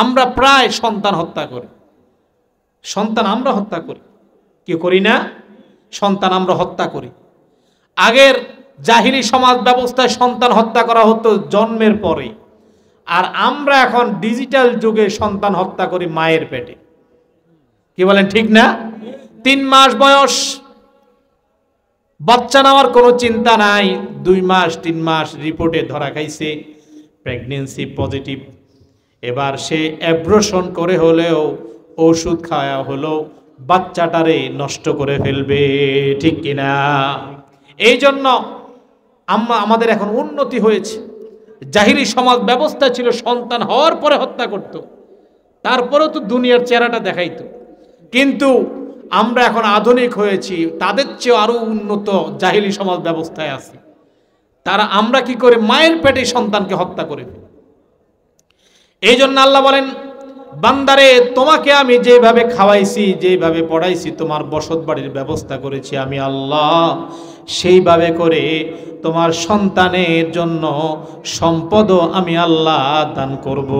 আমরা প্রায় সন্তান হত্যা করি। সন্তান আমরা হত্যা করি, কি করি না? সন্তান আমরা হত্যা করি। আগের জাহিলি সমাজ ব্যবস্থায় সন্তান হত্যা করা হতো জন্মের পরে, আর আমরা এখন ডিজিটাল যুগে সন্তান হত্যা করি মায়ের পেটে। কি বলেন, ঠিক না? 3 মাস বয়স, বাচ্চা নেওয়ার কোনো চিন্তা নাই। 2 মাস 3 মাস রিপোর্টে ধরা খাইছে প্রেগনেন্সি পজিটিভ। এবার সে অ্যাব্রশন করে হলেও, ওষুধ খাওয়া হলো, বাচ্চাটারে নষ্ট করে ফেলবে, ঠিক কিনা? এই জন্য আমাদের এখন উন্নতি হয়েছে। জাহিলি সমাজ ব্যবস্থা ছিল সন্তান হওয়ার পরে হত্যা করত, তারপরেও তো দুনিয়ার চেহারাটা দেখাইতো। কিন্তু আমরা এখন আধুনিক হয়েছি, তাদের চেয়ে আরো উন্নত জাহিলি সমাজ ব্যবস্থায় আছে। আমরা কি করে? মায়ের পেটে সন্তানকে হত্যা করে। এই জন্য আল্লাহ বলেন, বান্দারে তোমাকে আমি যেভাবে খাওয়াইছি, যেভাবে পড়াইছি, তোমার বসত বাড়ির ব্যবস্থা করেছি আমি আল্লাহ, সেইভাবে করে তোমার সন্তানের জন্য সম্পদও আমি আল্লাহ দান করব।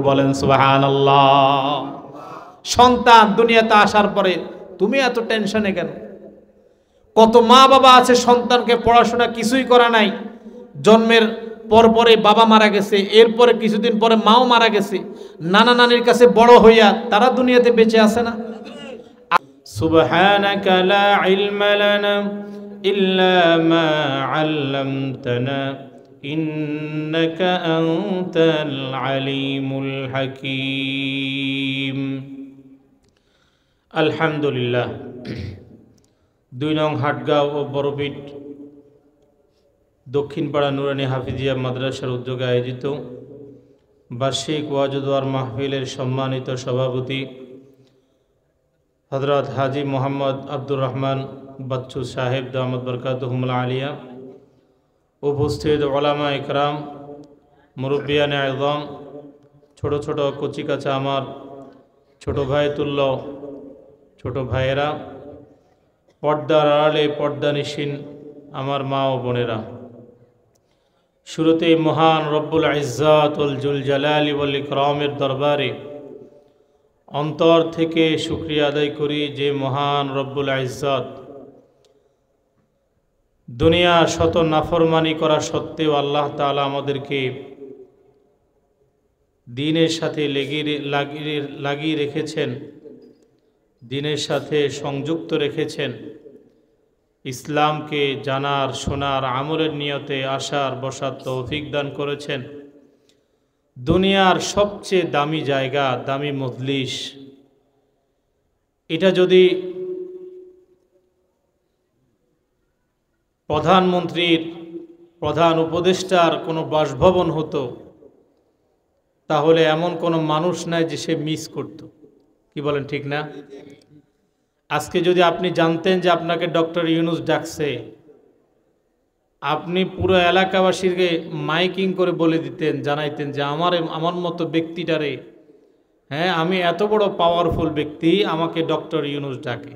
বলেন সুবহানাল্লাহ। সন্তান দুনিয়াতে আসার পরে তুমি এত টেনশনে কেন? কত মা বাবা আছে সন্তানকে পড়াশোনা কিছুই করা নাই, জন্মের পরপরে বাবা মারা গেছে, এরপরে কিছুদিন পরে মাও মারা গেছে, নানা নানির কাছে বড় হইয়া তারা দুনিয়াতে বেঁচে আছে না? সুবহানাকা লা ইলমা লানা ইল্লা মা আল্লামতানা ইন্নাকা আনতাল আলিমুল হাকীম। আলহামদুলিল্লাহ। 2 নং হাটগাঁও ও বড়বিট দক্ষিণপাড়া নুরানি হাফিজিয়া মাদ্রাসার উদ্যোগে আয়োজিত বার্ষিক ওয়াজ ও দোয়ার মাহফিলের সম্মানিত সভাপতি হযরত হাজী মোহাম্মদ আব্দুর রহমান বাচ্চু সাহেব দামাত বরকাতুহুমুল আলিয়া, উপস্থিত ওলামা ইকরাম, মুরব্বিয়ানে আযম, ছোট ছোট কচিকাচা আমার ছোট ভাই তুল্য ছোট ভাইয়েরা, পর্দার আড়ালে পর্দানিশীন আমার মা ও বোনেরা, শুরুতেই মহান রব্বুল ইজ্জাত ওয়াল জুল জালালি ওয়াল ইকরামের দরবারে অন্তর থেকে শুকরিয়া আদায় করি যে মহান রব্বুল ইজ্জাত দুনিয়া শত নাফরমানি করা সত্ত্বেও আল্লাহ তাআলা আমাদেরকে দ্বীনের সাথে লাগিয়ে রেখেছেন, দ্বীনের সাথে সংযুক্ত রেখেছেন। ইসলামকে জানার, শোনার, আমলের নিয়তে আসার বসার তৌফিক দান করেছেন। দুনিয়ার সবচেয়ে দামি জায়গা, দামি মজলিস, এটা যদি প্রধানমন্ত্রীর, প্রধান উপদেষ্টার কোনো বাসভবন হতো, তাহলে এমন কোনো মানুষ নাই যে সে মিস করত। কি বলেন, ঠিক না? আজকে যদি আপনি জানতেন যে আপনাকে ডক্টর ইউনূস ডাকছে, আপনি পুরো এলাকাবাসীকে মাইকিং করে বলে দিতেন, জানাইতেন যে আমার মতো ব্যক্তিটারে, হ্যাঁ আমি এত বড় পাওয়ারফুল ব্যক্তি, আমাকে ডক্টর ইউনূস ডাকে।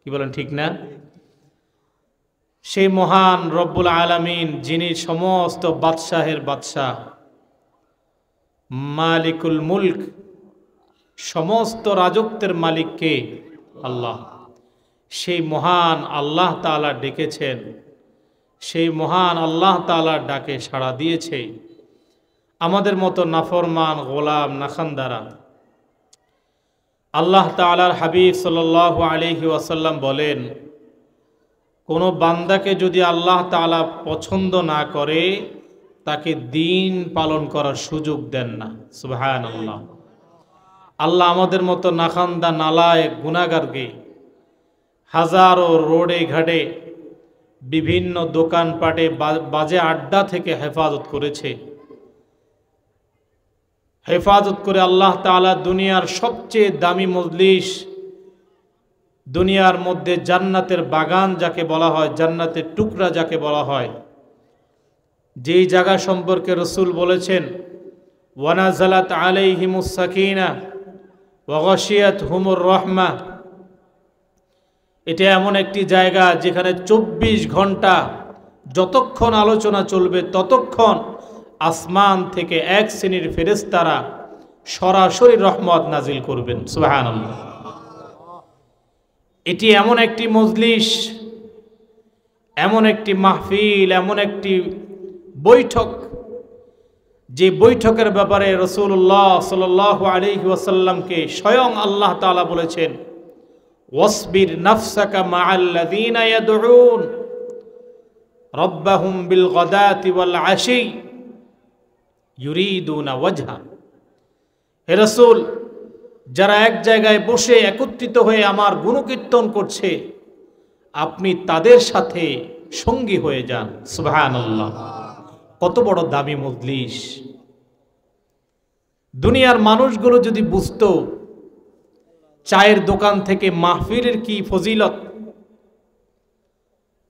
কি বলেন, ঠিক না? সেই মহান রব্বুল আলামিন, যিনি সমস্ত বাদশাহের বাদশাহ, মালিকুল মুলক, সমস্ত রাজত্বের মালিককে আল্লাহ, সেই মহান আল্লাহ তাআলা ডেকেছেন। সেই মহান আল্লাহ তাআলার ডাকে সাড়া দিয়েছে আমাদের মতো নাফরমান গোলাম নাখান্দারা। আল্লাহ তাআলার হাবিব সাল্লাল্লাহু আলাইহি ওয়াসাল্লাম বলেন, কোনো বান্দাকে যদি আল্লাহ তাআলা পছন্দ না করে, তাকে দিন পালন করার সুযোগ দেন না। সুবহানাল্লাহ। আল্লাহ আমাদের মতো নাখান্দা, নালায়েক, গুনাহগারকে হাজারো রোডে ঘাটে, বিভিন্ন দোকানপাটে, বাজে আড্ডা থেকে হেফাজত করেছে। হেফাজত করে আল্লাহ তাআলা দুনিয়ার সবচেয়ে দামি মজলিস, দুনিয়ার মধ্যে জান্নাতের বাগান যাকে বলা হয়, জান্নাতের টুকরা যাকে বলা হয়, যেই জায়গা সম্পর্কে রাসূল বলেছেন, ওয়ানাজালাত আলাইহিমুস সাকিনা ওয়া গাশিয়াতহুমুর রাহমা, এটা এমন একটি জায়গা যেখানে 24 ঘন্টা যতক্ষণ আলোচনা চলবে ততক্ষণ আসমান থেকে এক শ্রেণীর ফেরেশতারা সরাসরি রহমত নাজিল করবেন। সুবহানাল্লাহ। এটি এমন একটি মজলিস, এমন একটি মাহফিল, এমন একটি বৈঠক, যে বৈঠকের ব্যাপারে রাসূলুল্লাহ সাল্লাল্লাহু আলাইহি ওয়াসাল্লামকে স্বয়ং আল্লাহ তাআলা বলেছেন, ওয়াসবির নাফসাকা মাআল্লাযীনা ইয়াদউন রাব্বাহুম বিল গাদাতি ওয়াল আশি ইউরিদুনা ওয়াজহা। হে রাসূল, যারা এক জায়গায় বসে একত্রিত হয়ে আমার গুণকীর্তন করছে, আপনি তাদের সাথে সঙ্গী হয়ে যান। সুবহানাল্লাহ। কত বড় দামি মজলিস! দুনিয়ার মানুষগুলো যদি বুঝতো চায়ের দোকান থেকে মাহফিলের কি ফজিলত,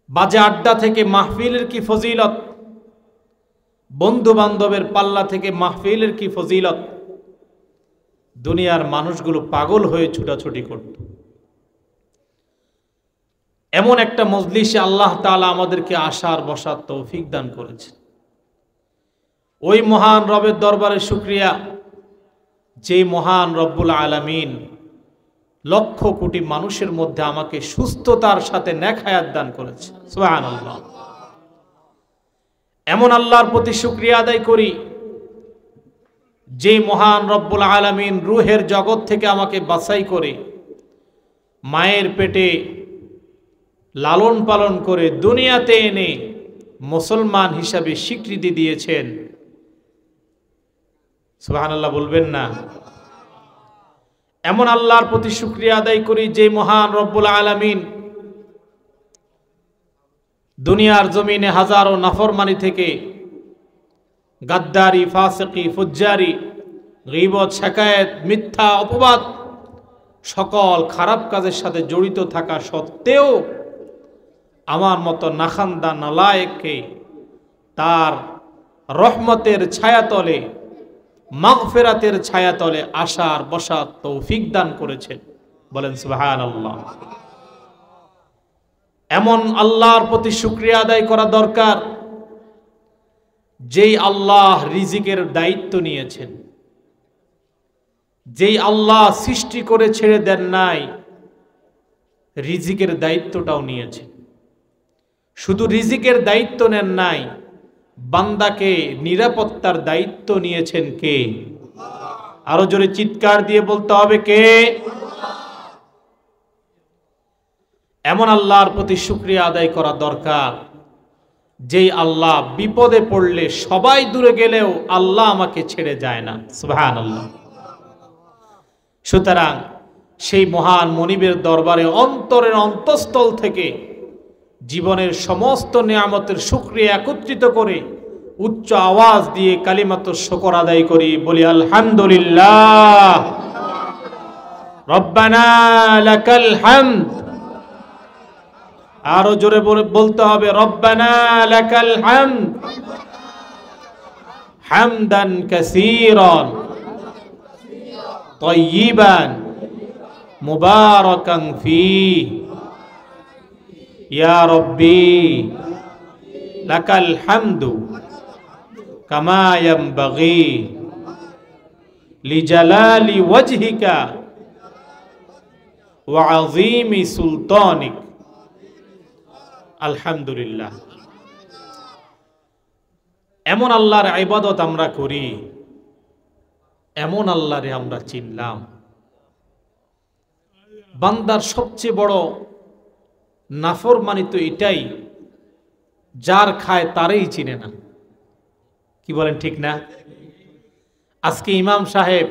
বাজে আড্ডা থেকে মাহফিলের কি ফজিলত, বন্ধু বান্ধবের পাল্লা থেকে মাহফিলের কি ফজিলত, দুনিয়ার মানুষগুলো পাগল হয়ে ছুটাছুটি করত। এমন একটা মজলিসে আল্লাহ তাআলা আমাদেরকে আসার বসার তৌফিক দান করেছে। ওই মহান রবের দরবারে শুকরিয়া, যে মহান রব্বুল আলামিন লক্ষ কোটি মানুষের মধ্যে আমাকে সুস্থতার সাথে নেক হায়াত দান করেছে। সুবহানাল্লাহ। এমন আল্লাহর প্রতি শুকরিয়া আদায় করি, যে মহান রব্বুল আলামিন রূহের জগৎ থেকে আমাকে বাছাই করে মায়ের পেটে লালন পালন করে দুনিয়াতে এনে মুসলমান হিসাবে স্বীকৃতি দিয়েছেন। সুবহানাল্লাহ বলবেন না? এমন আল্লাহর প্রতি শুকরিয়া আদায় করি, যে মহান রব্বুল আলামিন দুনিয়ার জমিনে হাজারো নাফরমানি থেকে, গাদ্দারি, ফাসিকি, ফুজ্জারি, গীবত, শিকায়েত, মিথ্যা, অপবাদ, সকল খারাপ কাজের সাথে জড়িত থাকা সত্ত্বেও আমার মতো নাখান্দা নালায়েককে তার রহমতের ছায়াতলে, মাগফিরাতের ছায়াতলে আসার বসার তৌফিক দান করেছেন। বলেন সুবহানাল্লাহ। এমন আল্লাহর প্রতি শুকরিয়া আদায় করা দরকার, যেই আল্লাহ রিজিকের দায়িত্ব নিয়েছেন, যেই আল্লাহ সৃষ্টি করে ছেড়ে দেন নাই, রিজিকের দায়িত্বটাও নিয়েছেন। শুধু রিজিকের দায়িত্ব নেন নাই, বান্দাকে নিরাপত্তার দায়িত্ব নিয়েছেন কে? আরো জোরে চিৎকার দিয়ে বলতে হবে, কে? এমন আল্লাহর প্রতি শুকরিয়া আদায় করা দরকার, যেই আল্লাহ বিপদে পড়লে সবাই দূরে গেলেও আল্লাহ আমাকে ছেড়ে যায় না। সুবহানাল্লাহ। সুতরাং সেই মহান মনিবের দরবারে অন্তরের অন্তঃস্থল থেকে জীবনের সমস্ত নিয়ামতের শুকরিয়া একত্রিত করে উচ্চ আওয়াজ দিয়ে কালিমাতুশ শুকর আদায় করি। বলি আলহামদুলিল্লাহ। রব্বানা লাকাল হামদ। আরো জোরে বলতে হবে, রব্বানা লাকাল হামদ হামদান কাসীরান তাইয়িবান মুবারাকান ফীহি ইয়া রব্বি লাকাল হামদু কামা ইয়ানবাগি লিজালালি ওয়াজহিকা ওয়া আযীমি সুলতানিক। আলহামদুলিল্লাহ। এমন আল্লাহর ইবাদত আমরা করি, এমন আল্লাহরে আমরা চিনলাম। বান্দার সবচেয়ে বড় নাফরমানি তো এটাই, যার খায় তারই চিনে না। কি বলেন, ঠিক না? আজকে ইমাম সাহেব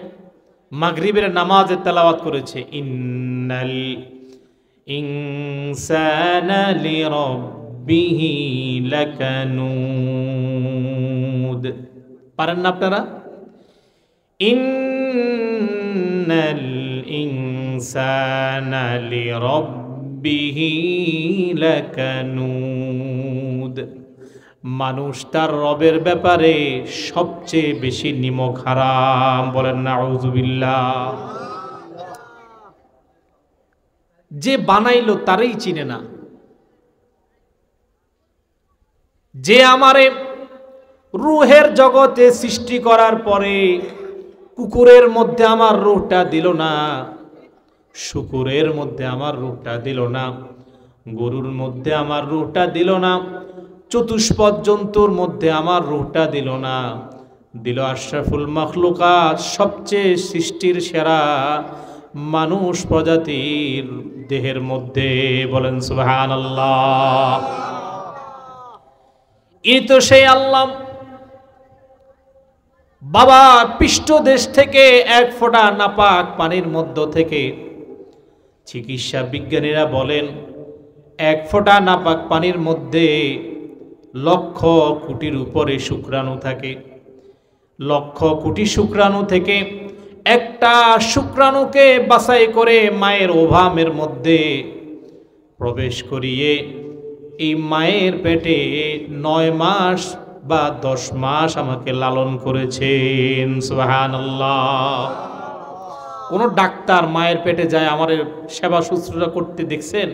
মাগরিবের নামাজে তেলাওয়াত করেছে, ইন্নাল ইনসানা লিরাব্বিহি লাকানুদ। পারেন না আপনারা? ইন্নাল ইনসানা লিরাব্বিহি লাকানুদ। মানুষ তার রবের ব্যাপারে সবচেয়ে বেশি নিমক হারাম। বলেন নাউযুবিল্লাহ। যে বানাইলো তারই চিনে না, যে আমারে রূহের জগতে সৃষ্টি করার পরে কুকুরের মধ্যে আমার রূহটা দিল না, শুকুরের মধ্যে আমার রূহটা দিল না, গরুর মধ্যে আমার রূহটা দিল না, চতুষ্পদ জন্তুর মধ্যে আমার রূহটা দিল না, দিল আশরাফুল মাখলুকাত সবচেয়ে সৃষ্টির সেরা মানুষ প্রজাতির দেহের মধ্যে। বলেন সুবহানাল্লাহ। এই তো সেই আল্লাহ বাবা পৃষ্ঠদেশ থেকে এক ফোঁটা নাপাক পানির মধ্য থেকে, চিকিৎসা বিজ্ঞানীরা বলেন এক ফোঁটা নাপাক পানির মধ্যে লক্ষ কোটির উপরে শুক্রাণু থাকে। লক্ষ কোটি শুক্রাণু থেকে একটা শুক্রাণুকে বাছাই করে মায়ের ওভামের মধ্যে প্রবেশ করিয়ে এই মায়ের পেটে ৯ মাস বা ১০ মাস আমাকে লালন করেছেন। সুবহানাল্লাহ। কোন ডাক্তার মায়ের পেটে যায় আমার সেবা শুশ্রূষা করতে দেখছেন?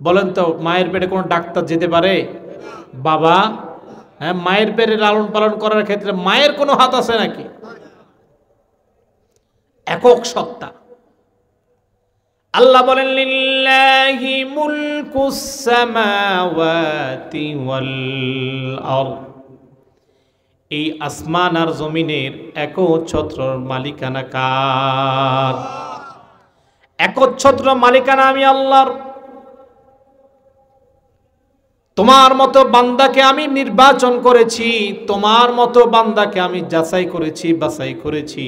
বলেন তো, মায়ের পেটে কোনো ডাক্তার যেতে পারে? বাবা, হ্যাঁ, মায়ের পেটে লালন পালন করার ক্ষেত্রে মায়ের কোনো হাত আছে নাকি? একক সত্তা। আল্লাহ বলেন লিল্লাহি মুলকুস সামাওয়াতি ওয়াল আরদ। এই আসমান আর জমিনের একচ্ছত্রর মালিকানা কার? একচ্ছত্র মালিকানা আমি আল্লাহর। তোমার মতো বান্দাকে আমি নির্বাচন করেছি, তোমার মতো বান্দাকে আমি যাচাই করেছি, বাছাই করেছি,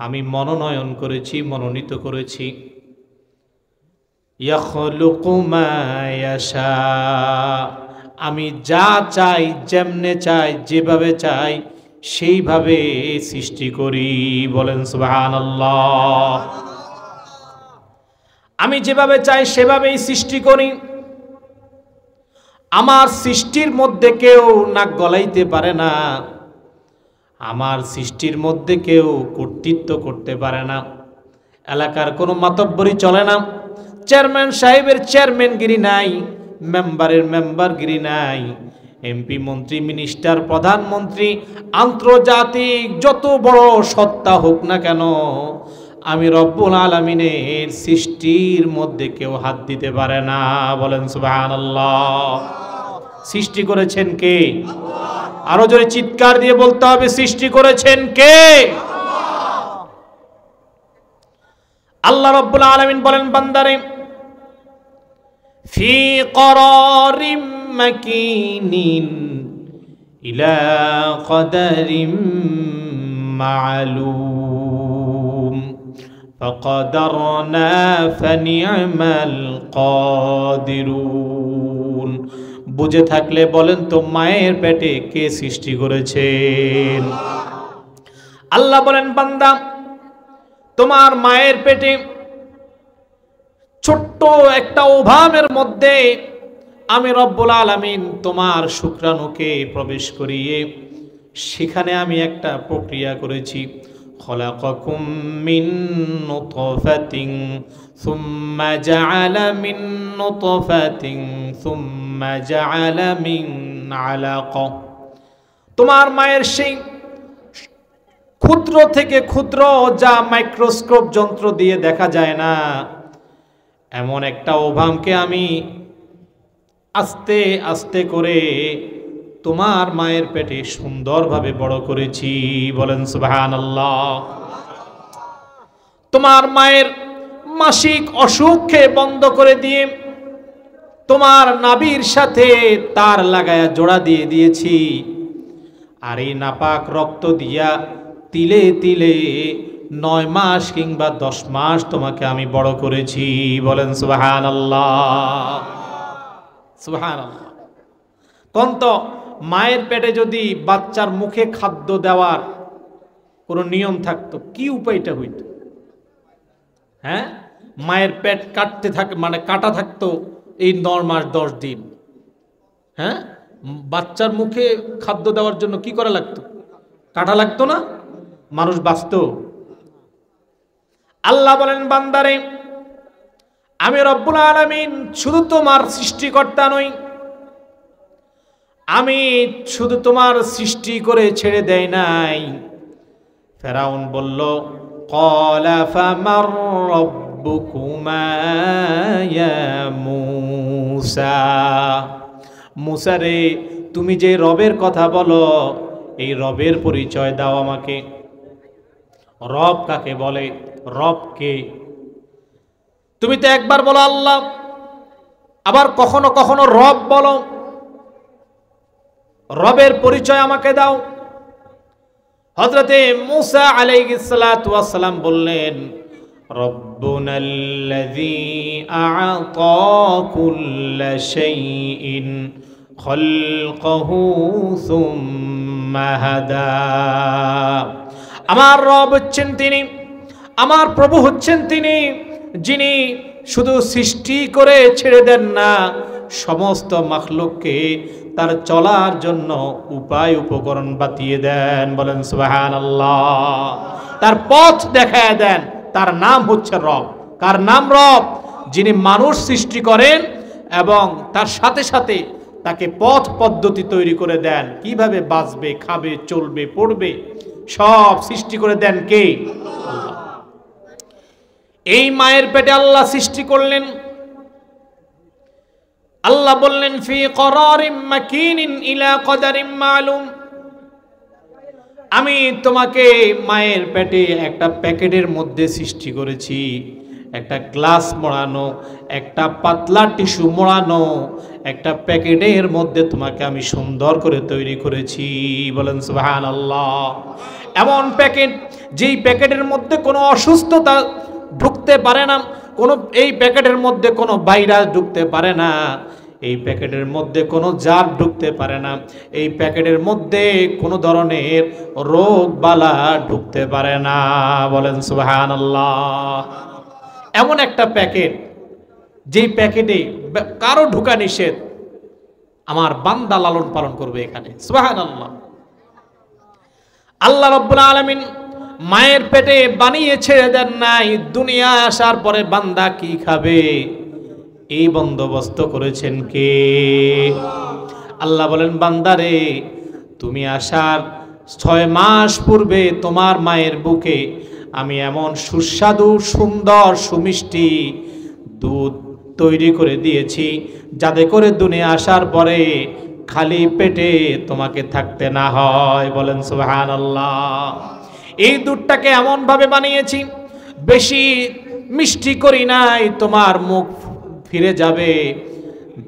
আমি মনোনয়ন করেছি, মনোনীত করেছি। ইয়াখলুকু মা ইয়াশা, আমি যা চাই, যেমনে চাই, যেভাবে চাই সেইভাবে সৃষ্টি করি। বলেন সুবহানাল্লাহ। আমি যেভাবে চাই সেভাবেই সৃষ্টি করি। আমার সৃষ্টির মধ্যে কেউ নাক গলাইতে পারে না, আমার সৃষ্টির মধ্যে কেউ কর্তৃত্ব করতে পারে না। এলাকার কোনো মাতব্বরি চলে না, চেয়ারম্যান সাহেবের চেয়ারম্যানগিরি নাই, মেম্বারের মেম্বারগিরি নাই, এমপি, মন্ত্রী, মিনিস্টার, প্রধানমন্ত্রী, আন্তর্জাতিক যত বড় সত্তা হোক না কেন, আমি রব্বুল আলামিনের সৃষ্টির মধ্যে কেউ হাত দিতে পারে না। বলেন সুবহানাল্লাহ। সৃষ্টি করেছেন কে? আরো জোরে চিৎকার দিয়ে বলতে হবে, সৃষ্টি করেছেন কে? আল্লাহ রব্বুল আলামিন বলেন বান্দারে, ফি করারিম মাকিনিন ইলা কদারিম মা'লুম ফাকাদারনা ফানি'মাল কাদিরুন। বুঝে থাকলে বলেন তো, মায়ের পেটে কে সৃষ্টি করেছেন? আল্লাহ বলেন বান্দা, তোমার মায়ের পেটে ছোট্ট একটা ওভামের মধ্যে আমি রব্বুল আলামিন তোমার শুক্রাণুকে প্রবেশ করিয়ে সেখানে আমি একটা প্রক্রিয়া করেছি। খলাকাকুম মিন নুতফাতিন সুম্মা জাআলা মিন নুতফাতিন সুম্মা জাআলা মিন আলাকা। তোমার মায়ের সেই ক্ষুদ্র থেকে ক্ষুদ্র, যা মাইক্রোস্কোপ যন্ত্র দিয়ে দেখা যায় না, এমন একটা ওভামকে আমি আস্তে আস্তে করে তোমার মায়ের পেটে সুন্দরভাবে বড় করেছি। বলেন সুবহানাল্লাহ। তোমার মায়ের মাসিক অসুখকে বন্ধ করে দিয়ে তোমার নাভির সাথে তার লাগায়া জোড়া দিয়ে দিয়েছি। আর এই নাপাক রক্ত দিয়া তিলে তিলে ৯ মাস কিংবা ১০ মাস তোমাকে আমি বড় করেছি। বলেন সুবহানাল্লাহ। সুবহানাল্লাহ। কোন তো মায়ের পেটে যদি বাচ্চার মুখে খাদ্য দেওয়ার কোনো নিয়ম থাকতো, কি উপায়টা হইতো? হ্যাঁ, মায়ের পেট কাটতে থাকে, মানে কাটা থাকতো এই ৯ মাস ১০ দিন। হ্যাঁ, বাচ্চার মুখে খাদ্য দেওয়ার জন্য কি করা লাগতো? কাটা লাগতো না? মানুষ বাঁচত? আল্লাহ বলেন বান্দারে, আমি রব্বুল আলামিন শুধু তোমার সৃষ্টিকর্তা নই, আমি শুধু তোমার সৃষ্টি করে ছেড়ে দেই নাই, ফেরাউন বলল, ক্বালা ফামার রাব্বুকুমা ইয়া মূসা। মূসা রে, তুমি যে রবের কথা বলো, এই রবের পরিচয় দাও আমাকে। রব কাকে বলে? রব কে? তুমি তো একবার বলো আল্লাহ, আবার কখনো কখনো রব বলো। রবের পরিচয় আমাকে দাও। হযরতে মূসা আলাইহিস সালাতু ওয়াস সালাম বললেন, রব্বুনাল্লাযী আ'তা কুল্লা শাইইন খালকাহু সুম্মা হাদা। আমার রব হচ্ছেন তিনি, আমার প্রভু হচ্ছেন তিনি, যিনি শুধু সৃষ্টি করে ছেড়ে দেন না, সমস্ত মাখলুককে তার চলার জন্য উপায় উপকরণ বাতিয়ে দেন। বলেন সুবহানাল্লাহ। তার পথ দেখায় দেন। তার নাম হচ্ছে রব। কার নাম? রব। যিনি মানুষ সৃষ্টি করেন এবং তার সাথে সাথে তাকে পথ পদ্ধতি তৈরি করে দেন, কিভাবে বাঁচবে, খাবে, চলবে, পড়বে, সব সৃষ্টি করে দেন কে? আল্লাহ। এই মায়ের পেটে আল্লাহ সৃষ্টি করলেন। আল্লাহ বললেন, ফি করারিম মাকিনিন ইলা কদারিম মালুম। আমি তোমাকে মায়ের পেটে একটা প্যাকেটের মধ্যে সৃষ্টি করেছি, একটা গ্লাস মোড়ানো, একটা পাতলা টিস্যু মোড়ানো একটা প্যাকেটের মধ্যে তোমাকে আমি সুন্দর করে তৈরি করেছি। বলেন সুবহানাল্লাহ। এমন প্যাকেট, যেই প্যাকেটের মধ্যে কোনো অসুস্থতা ঢুকতে পারে না, এই প্যাকেটের মধ্যে কোনো ভাইরাস ঢুকতে পারে না, এই প্যাকেটের মধ্যে কোনো জার্ম ঢুকতে পারে না, এই প্যাকেটের মধ্যে কোনো ধরনের রোগ বালা ঢুকতে পারে না। বলেন সুবহানাল্লাহ। এমন একটা প্যাকেট, যেই প্যাকেটে কারো ঢোকা নিষেধ, আমার বান্দা লালন পালন করবে এখানে। সুবহানাল্লাহ। আল্লাহ রাব্বুল আলামিন মায়ের পেটে বানিয়ে ছেড়ে দেন নাই, দুনিয়া আসার পরে বান্দা কি খাবে এই বন্দোবস্ত করেছেন কে? আল্লাহ বলেন, বান্দারে, তুমি আসার 6 মাস পূর্বে তোমার মায়ের বুকে আমি এমন সুস্বাদু, সুন্দর, সুমিষ্টি দুধ তৈরি করে দিয়েছি, যাতে করে দুনিয়া আসার পরে খালি পেটে তোমাকে থাকতে না হয়। বলেন সুবহানাল্লাহ। এই দুধটাকে এমন ভাবে বানিয়েছি, বেশি মিষ্টি করি নাই, তোমার মুখ ফিরে যাবে,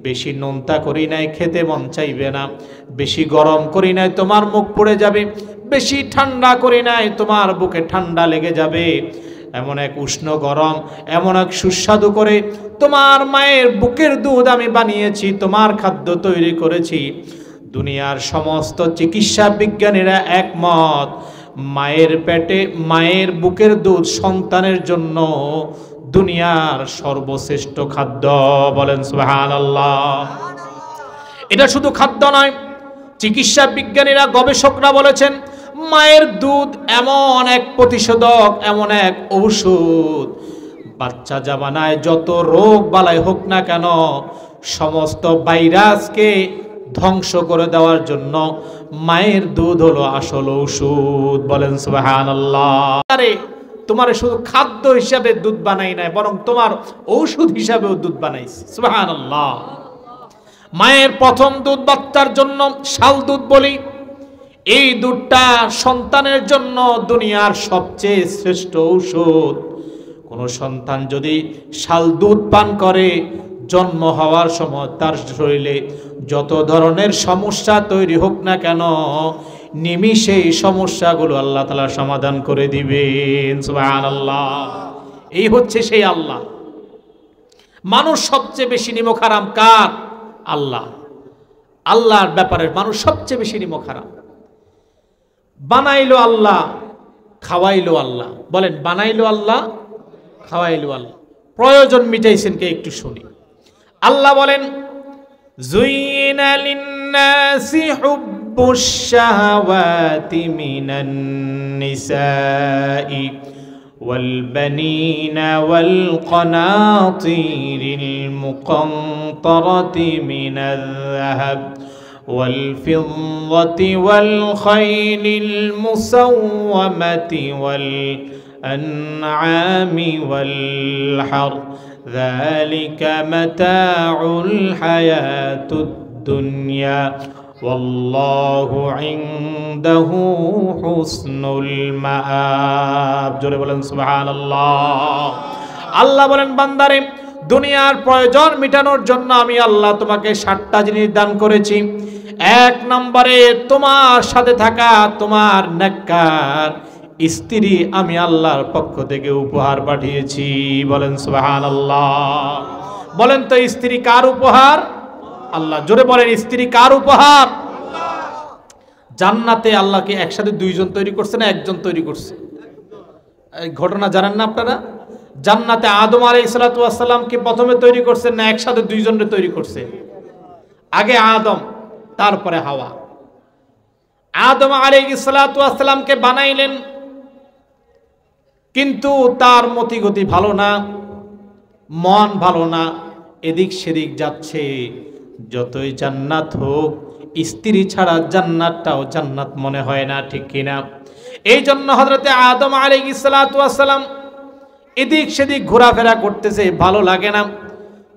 বেশি নোনতা করি নাই, খেতে মন চাইবে না, বেশি গরম করি নাই, তোমার মুখ পড়ে যাবে, বেশি ঠান্ডা করি নাই, তোমার বুকে ঠান্ডা লেগে যাবে। এমন এক উষ্ণ গরম, এমন এক সুস্বাদু করে তোমার মায়ের বুকের দুধ আমি বানিয়েছি, তোমার খাদ্য তৈরি করেছি। দুনিয়ার সমস্ত চিকিৎসা বিজ্ঞানীরা একমত, মায়ের পেটে, মায়ের বুকের দুধ সন্তানের জন্য দুনিয়ার সর্বশ্রেষ্ঠ খাদ্য। বলেন সুবহানাল্লাহ। এটা শুধু খাদ্য নয়, চিকিৎসা বিজ্ঞানীরা, গবেষকরা বলেছেন, মায়ের দুধ এমন এক প্রতিষেধক, এমন এক ঔষধ, বাচ্চা জামানায় যত রোগ বালাই হোক না কেন, সমস্ত ভাইরাসকে ধ্বংস করে দেওয়ার জন্য মায়ের দুধ হলো আসল ঔষধ। বলেন সুবহানাল্লাহ। আরে তোমারে শুধু খাদ্য হিসাবে দুধ বানাই নাই, বরং তোমার ঔষধ হিসাবেও দুধ বানাইছি। সুবহানাল্লাহ। মায়ের প্রথম দুধ বাচ্চার জন্য শাল দুধ বলি, এই দুধটা সন্তানের জন্য দুনিয়ার সবচেয়ে শ্রেষ্ঠ ঔষধ। কোন সন্তান যদি শাল দুধ পান করে, জন্ম হওয়ার সময় তার শরীরে যত ধরনের সমস্যা তৈরি হোক না কেন, নিমিষে এই সমস্যাগুলো আল্লাহ তাআলা সমাধান করে দিবেন। সুবহানাল্লাহ। এই হচ্ছে সেই আল্লাহ। মানুষ সবচেয়ে বেশি নিমকহারাম কার? আল্লাহ। আল্লাহর ব্যাপারে মানুষ সবচেয়ে বেশি নিমকহারাম। বানাইলো আল্লাহ, খাওয়াইলো আল্লাহ। বলেন, বানাইলো আল্লাহ, খাওয়াইলো আল্লাহ, প্রয়োজন মিটাইছেন কে? একটু শুনি। আল্লাহ বলেন, যুইনা লিন্নাসি হুব্বুশ শাহাওয়াতি মিনান নিসাই ওয়াল বানিনা ওয়াল কানাতিরিল মুকানতারাতি মিনাল যাহাব والفضة والخيل المسومة والأنعام والحرث ذلك متاع الحياة الدنيا والله عنده حسن المآب জোরে বলেন সুবহানাল্লাহ। আল্লাহ বলেন বান্দারে দুনিয়ার প্রয়োজন মেটানোর জন্য আমি আল্লাহ তোমাকে 7টা জিনিস দান করেছি। এক নম্বরে তোমার সাথে থাকা তোমার নেককার স্ত্রী আমি আল্লাহর পক্ষ থেকে উপহার পাঠিয়েছি। বলেন সুবহানাল্লাহ। বলেন তো স্ত্রী কার উপহার? আল্লাহ। জোরে বলেন স্ত্রী কার উপহার? জান্নাতে আল্লাহ কি একসাথে দুইজন তৈরি করছে না একজন তৈরি করছে? এই ঘটনা জানেন না আপনারা? জান্নাতে আদম আলাইহিস সালাতু ওয়াস সালামকে প্রথমে তৈরি করছেন না একসাথে দুইজনকে তৈরি করছে? আগে আদম তারপরে হাওয়া। আদম আলাইহিস সালাতু ওয়াস সালামকে বানাইলেন, কিন্তু তার মতিগতি ভালো না, মন ভালো না, এদিক সেদিক যাচ্ছে। যতই জান্নাত হোক স্ত্রী ছাড়া জান্নাতটাও জান্নাত মনে হয় না, ঠিক কিনা? এই জন্য হযরতে আদম আলাইহিস সালাতু ওয়াস সালাম এদিক সেদিক ঘোরাফেরা করতেছে, ভালো লাগে না,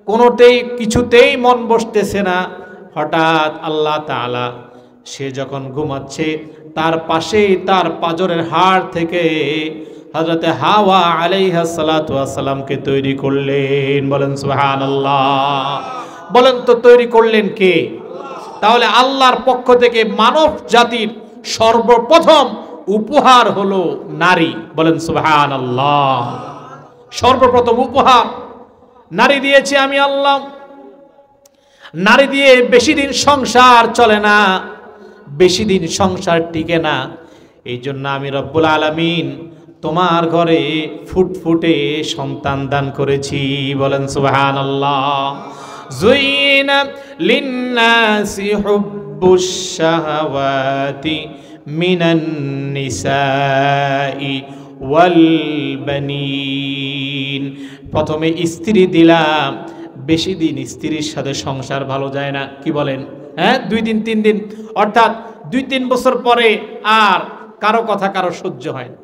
কোনোতেই কিছুতেই মন বসতেছে না। হঠাৎ আল্লাহ তাআলা সে যখন ঘুমাচ্ছে তার পাশেই তার পাজরের হাড় থেকে হযরতে হাওয়া আলাইহিস সালাতু ওয়াস সালামকে তৈরি করলেন। বলেন সুবহানাল্লাহ। বলেন তো তৈরি করলেন কে? তাহলে আল্লাহর পক্ষ থেকে মানব জাতির সর্বপ্রথম উপহার হলো নারী। বলেন সুবহানাল্লাহ। সর্বপ্রথম উপহার নারী দিয়েছি আমি আল্লাহ। নারী দিয়ে বেশি দিন সংসার চলে না, বেশি দিন সংসার টিকে না। এই জন্য আমি রব্বুল আলামিন তোমার ঘরে ফুটফুটে সন্তান দান করেছি। বলেন সুবহানাল্লাহ। যুইনা লিন্নাসি হুব্বুশ শাহাওয়াতি মিনান নিসাই ওয়াল বানিন। প্রথমে স্ত্রী দিলাম, বেশি দিন স্ত্রীর সাথে সংসার ভালো যায় না। কি বলেন? হ্যাঁ, 2 দিন 3 দিন, অর্থাৎ 2-3 বছর পরে আর কারো কথা কারো সহ্য হয় না।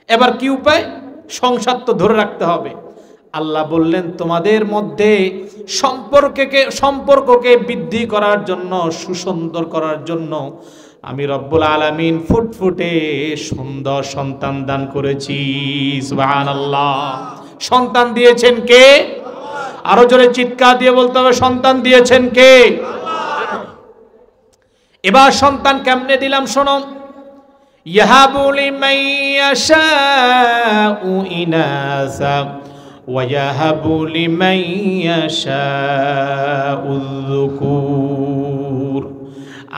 এবার কি উপায়? সংসার তো ধরে রাখতে হবে। আল্লাহ বললেন তোমাদের মধ্যে সম্পর্ককে বৃদ্ধি করার জন্য, সুন্দর করার জন্য আমি রব্বুল আলামিন ফুটফুটে সুন্দর সন্তান দান করেছি। সুবহানাল্লাহ। সন্তান দিয়েছেন কে? আরো জোরে চিৎকার দিয়ে বলতে হবে সন্তান দিয়েছেন কে? এবার সন্তান কেমনে দিলাম শোনো। ইয়াহাবু লিমান ইয়াশাউ ইনাসা ওয়া ইয়াহাবু লিমান ইয়াশাউ যুকুর।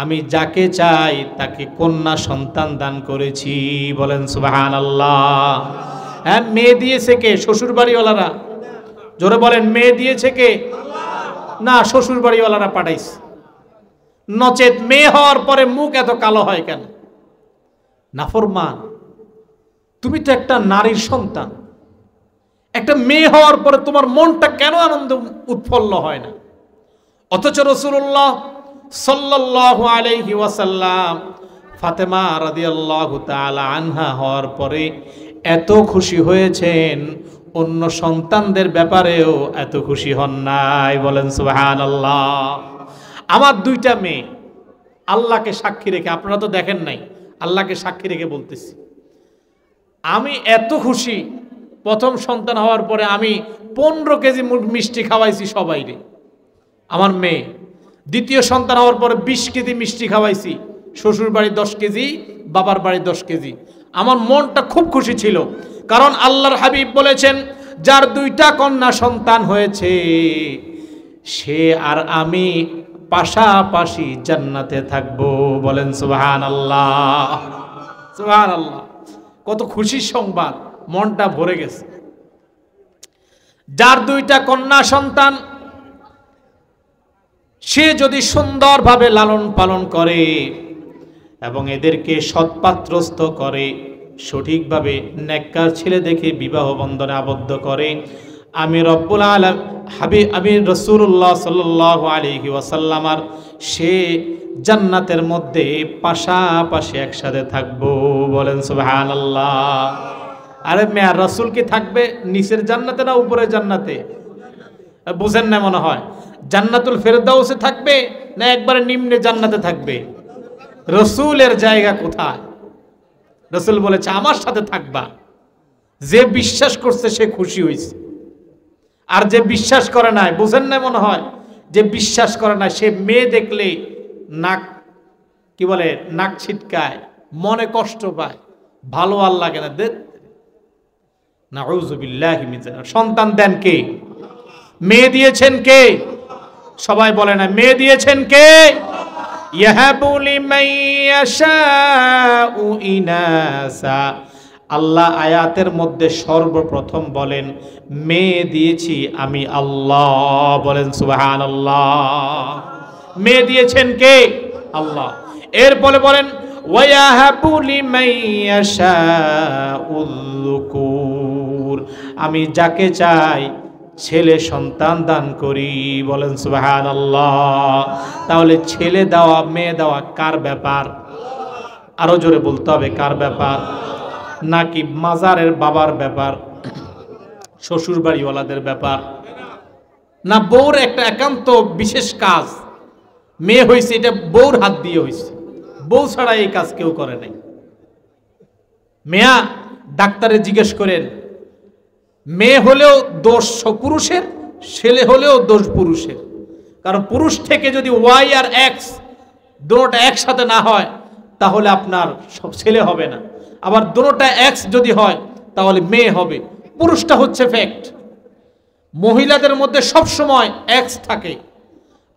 আমি যাকে চাই তাকে কন্যা সন্তান দান করেছি। বলেন সুবহানাল্লাহ। হ্যাঁ, মেয়ে দিয়েছে কে? শ্বশুর বাড়িওয়ালারা। জোরে বলেন মেয়ে দিয়েছে কে? না, শ্বশুর বাড়িওয়ালারা পাঠাইছে। নচেত মেয়ে হওয়ার পরে মুখ এত কালো হয় কেন? নাফরমান, তুমি তো একটা নারীর সন্তান, একটা মেয়ে হওয়ার পরে তোমার মনটা কেন আনন্দ উৎফুল্ল হয় না? অথচ রাসূলুল্লাহ সাল্লাল্লাহু আলাইহি ওয়াসাল্লাম ফাতেমা রাদিয়াল্লাহু তাআলা আনহা হওয়ার পরে এত খুশি হয়েছেন, অন্য সন্তানদের ব্যাপারেও এত খুশি হন নাই। বলেন সুবহানাল্লাহ। আমার 2টা মেয়ে, আল্লাহকে সাক্ষী রেখে, আপনারা তো দেখেন নাই, আল্লাহকে সাক্ষী রেখে বলতেছি, আমি এত খুশি। প্রথম সন্তান হওয়ার পরে আমি 15 কেজি মিষ্টি খাওয়াইছি সবাইরে, আমার মেয়ে। দ্বিতীয় সন্তান হওয়ার পরে 20 কেজি মিষ্টি খাওয়াইছি, শ্বশুর বাড়ি 10 কেজি, বাবার বাড়ি 10 কেজি। আমার মনটা খুব খুশি ছিল, কারণ আল্লাহর হাবিব বলেছেন যার 2টা কন্যা সন্তান হয়েছে সে আর আমি পাশাপাশি জান্নাতে থাকবো। বলেন সুবহানাল্লাহ। সুবহানাল্লাহ। কত খুশির সংবাদ, মনটা ভরে গেছে। যার 2টা কন্যা সন্তান সে যদি সুন্দরভাবে লালন পালন করে এবং এদেরকে সৎপাত্রস্থ করে, সঠিকভাবে নেককার ছেলে দেখে বিবাহ বন্ধনে আবদ্ধ করে, আমি রব্বুল আলামিন আমি রাসূলুল্লাহ সাল্লাল্লাহু আলাইহি ওয়াসাল্লাম আর সে জান্নাতের মধ্যে পাশাপাশি একসাথে থাকবো। বলেন সুবহানাল্লাহ। আরে মেয়া, রাসূল কি থাকবে নিচের জান্নাতে না উপরের জান্নাতে? বুঝেন না মনে হয়। জান্নাতুল ফেরদাউসে থাকবে না একবারে নিম্নে জান্নাতে থাকবে? রাসূলের জায়গা কোথায়? রাসূল বলেছে আমার সাথে থাকবা। যে বিশ্বাস করছে সে খুশি হয়েছে, আর যে বিশ্বাস করে নাই, বুঝেন না মনে হয়, যে বিশ্বাস করে না সে মেয়ে দেখলে নাক কি বলে নাক ছিটকায়, মনে কষ্ট পায়, ভালো আর লাগে না। নাউযুবিল্লাহি মিন যালিক। সন্তান দেন কে? মেয়ে দিয়েছেন কে? সবাই বলে না মেয়ে দিয়েছেন কে? ইয়াহাবু লিমান ইয়াশাউ ইনাসা। আল্লাহ আয়াতের মধ্যে সর্বপ্রথম বলেন মেয়ে দিয়েছি আমি আল্লাহ। বলেন সুবহানাল্লাহ। মেয়ে দিয়েছেন কে? আল্লাহ। এরপরে বলেন ওয়ায়াহাবু লিমান ইয়াশাউ যুকুর। আমি যাকে চাই ছেলে সন্তান দান করি। বলেন সুবহানাল্লাহ। তাহলে ছেলে দেওয়া মেয়ে দেওয়া কার ব্যাপার? আরো জোরে বলতে হবে, কার ব্যাপার? নাকি মাজারের বাবার ব্যাপার, শ্বশুর বাড়িওয়ালাদের ব্যাপার? না বউর একটা একান্ত বিশেষ কাজ, মেয়ে হয়েছে এটা বউর হাত দিয়ে হয়েছে, বউ ছাড়া এই কাজ কেউ করে নাই। মেয়া ডাক্তারে জিজ্ঞেস করেন, মেয়ে হলেও দোষ পুরুষের, ছেলে হলেও দোষ পুরুষের। কারণ পুরুষ থেকে যদি ওয়াই আর এক্স দুটোটা একসাথে না হয় তাহলে আপনার সব ছেলে হবে না, আবার দুটোটা এক্স যদি হয় তাহলে মেয়ে হবে। পুরুষটা হচ্ছে ফ্যাক্ট। মহিলাদের মধ্যে সব সময় এক্স থাকে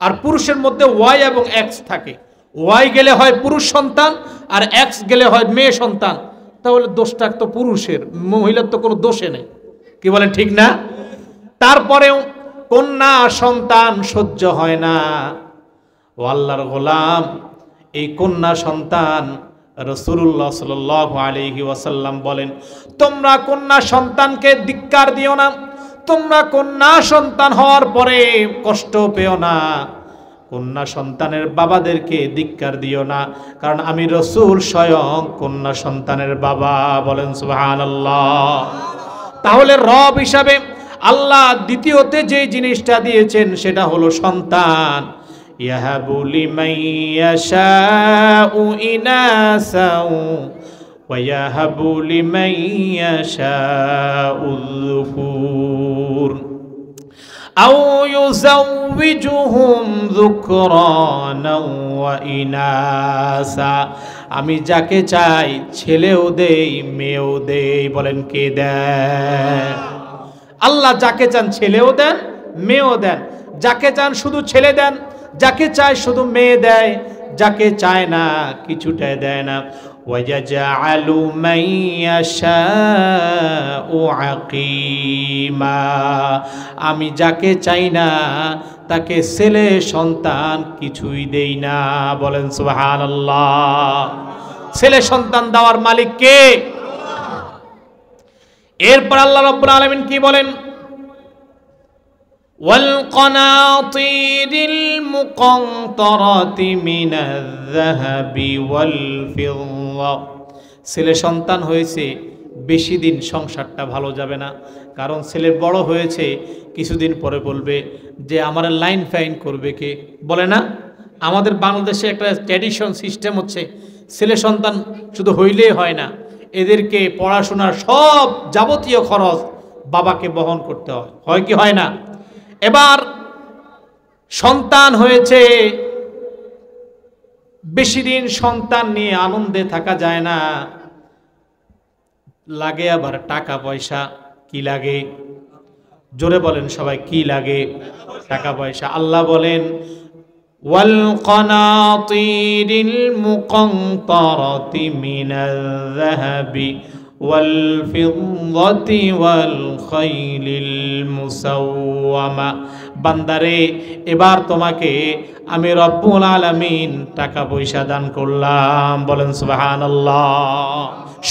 আর পুরুষের মধ্যে ওয়াই এবং এক্স থাকে। ওয়াই গেলে হয় পুরুষ সন্তান আর এক্স গেলে হয় মেয়ে সন্তান। তাহলে দোষটা তো পুরুষের, মহিলার তো কোনো দোষে নেই। কি বলেন ঠিক না? তারপরেও কন্যা সন্তান সহ্য হয় না। ও আল্লাহর গোলাম, এই কন্যা সন্তান রাসূলুল্লাহ সাল্লাল্লাহু আলাইহি ওয়াসাল্লাম বলেন তোমরা কন্যা সন্তানকে ধিক্কার দিও না, তোমরা কন্যা সন্তান হওয়ার পরে কষ্ট পেও না, কন্যা সন্তানের বাবাদেরকে ধিক্কার দিও না, কারণ আমি রাসূল স্বয়ং কন্যা সন্তানের বাবা। বলেন সুবহানাল্লাহ। তাহলে রব হিসাবে আল্লাহ দ্বিতীয়তে যে জিনিসটা দিয়েছেন সেটা হলো সন্তান। ইয়াহাবু লিমান ইয়াশাউ ইনাসাও ওয়া ইয়াহাবু লিমান ইয়াশাউ যুকুর আও ইউযাওয়িজুহুম যুকরানা ওয়া ইনাসা। আমি যাকে চাই ছেলেও দেই মেয়েও দেই। বলেন কে দেন? আল্লাহ যাকে চান ছেলেও দেন মেয়েও দেন। যাকে চান শুধু ছেলে দেন, যাকে চায় শুধু মেয়ে দেয়, যাকে চায় না কিছুটাই দেয় না। ওয়াজাআলু মান ইয়াশাউ আকিমা। আমি যাকে চাই না তাকে ছেলে সন্তান কিছুই দেই না। বলেন সুবহানাল্লাহ। ছেলে সন্তান দেওয়ার মালিক কে? এরপর আল্লাহ রাব্বুল আলামিন কি বলেন? ওয়াল কনাতিরিল মুকানতারাতি মিনাজ যাহাবি ওয়াল ফিদ্দা। ছেলে সন্তান হয়েছে, বেশি দিন সংসারটা ভালো যাবে না, কারণ ছেলে বড় হয়েছে, কিছুদিন পরে বলবে যে আমার লাইন ফাইন করবে কে? বলে না আমাদের বাংলাদেশে একটা ট্র্যাডিশন সিস্টেম হচ্ছে ছেলে সন্তান শুধু হইলেই হয় না, এদেরকে পড়াশোনার সব যাবতীয় খরচ বাবাকে বহন করতে হয়। হয় কি হয় না? এবার সন্তান হয়েছে, বেশি দিন সন্তান নিয়ে আনন্দে থাকা যায় না, লাগে আবার টাকা পয়সা। কি লাগে? জোরে বলেন সবাই, কি লাগে? টাকা পয়সা। আল্লাহ বলেন ওয়াল কনাতিরিল মুকানতারাতি মিনাল যাহাবি ওয়াল ফিদ্দাতি ওয়াল খাইলিল মুসাওয়ামা। বান্দারে, এবার তোমাকে আমি রব্বুল আলামিন টাকা পয়সা দান করলাম। বলেন সুবহানাল্লাহ।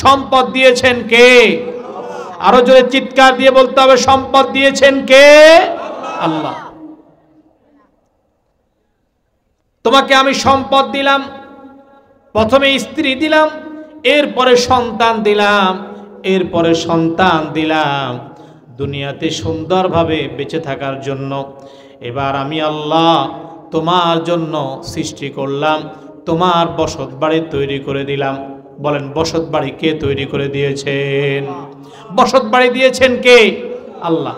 সম্পদ দিয়েছেন কে? আরো জোরে চিৎকার দিয়ে বলতে হবে, সম্পদ দিয়েছেন কে? আল্লাহ। তোমাকে আমি সম্পদ দিলাম, প্রথমে স্ত্রী দিলাম, এরপরে সন্তান দিলাম, এরপরে সন্তান দিলাম দুনিয়াতে সুন্দরভাবে বেঁচে থাকার জন্য। এবার আমি আল্লাহ তোমার জন্য সৃষ্টি করলাম, তোমার বসত বাড়ি তৈরি করে দিলাম। বলেন বসত বাড়ি কে তৈরি করে দিয়েছেন? বসত বাড়ি দিয়েছেন কে? আল্লাহ।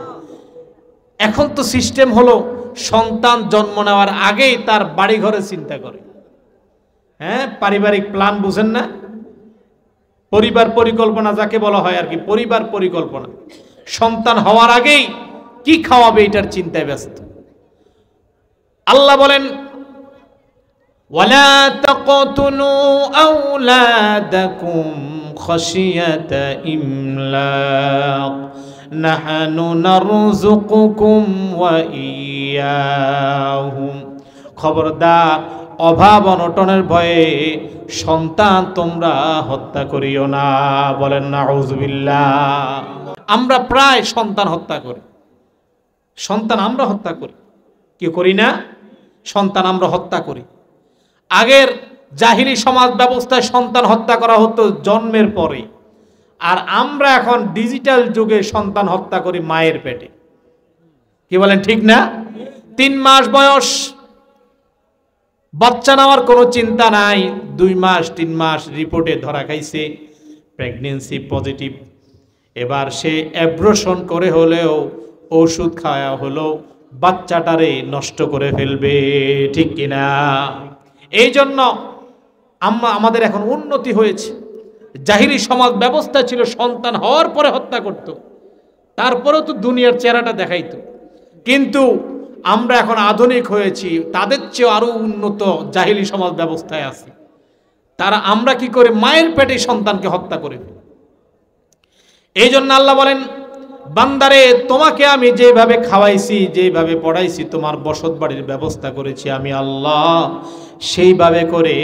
এখন তো সিস্টেম হলো সন্তান জন্ম নেওয়ার আগেই তার বাড়ি ঘরে চিন্তা করে। হ্যাঁ, পারিবারিক প্ল্যান বুঝেন না? পরিবার পরিকল্পনা যাকে বলা হয় আর কি, পরিবার পরিকল্পনা। সন্তান হওয়ার আগেই কি খাওয়াবে এটার চিন্তায় ব্যস্ত। আল্লাহ বলেন ওয়ালা তাকতুলু আওলাদাকুম খাশিয়াতা ইমলাক নাহনু নারযুকুকুম ওয়া ইয়াহুম। খবরদার, অভাব অনটনের ভয়ে সন্তান তোমরা হত্যা করিও না। বলেন নাউযুবিল্লাহ। আমরা প্রায় সন্তান হত্যা করি। সন্তান আমরা হত্যা করি, কি করি না? সন্তান আমরা হত্যা করি। আগের জাহিলি সমাজ ব্যবস্থায় সন্তান হত্যা করা হতো জন্মের পরে, আর আমরা এখন ডিজিটাল যুগে সন্তান হত্যা করি মায়ের পেটে। কি বলেন, ঠিক না? 3 মাস বয়স, বাচ্চা নেওয়ার কোনো চিন্তা নাই। 2 মাস 3 মাস রিপোর্টে ধরা খাইছে প্রেগনেন্সি পজিটিভ। এবার সে অ্যাব্রশন করে হলেও ওষুধ খাওয়া হলো বাচ্চাটারে নষ্ট করে ফেলবে, ঠিক কিনা? এই জন্য আমাদের এখন উন্নতি হয়েছে। জাহিলি সমাজ ব্যবস্থা ছিল সন্তান হওয়ার পরে হত্যা করত, তারপরেও তো দুনিয়ার চেহারাটা দেখাইতো। কিন্তু আমরা এখন আধুনিক হয়েছি, তাদের চেয়ে আরো উন্নত জাহিলি সমাজ ব্যবস্থায় আছে। তারা আমরা কি করে মায়ের পেটে সন্তানকে হত্যা করে। এই জন্য আল্লাহ বলেন বান্দারে, তোমাকে আমি যেভাবে খাওয়াইছি, যেভাবে পড়াইছি, তোমার বসত বাড়ির ব্যবস্থা করেছি আমি আল্লাহ, সেইভাবে করে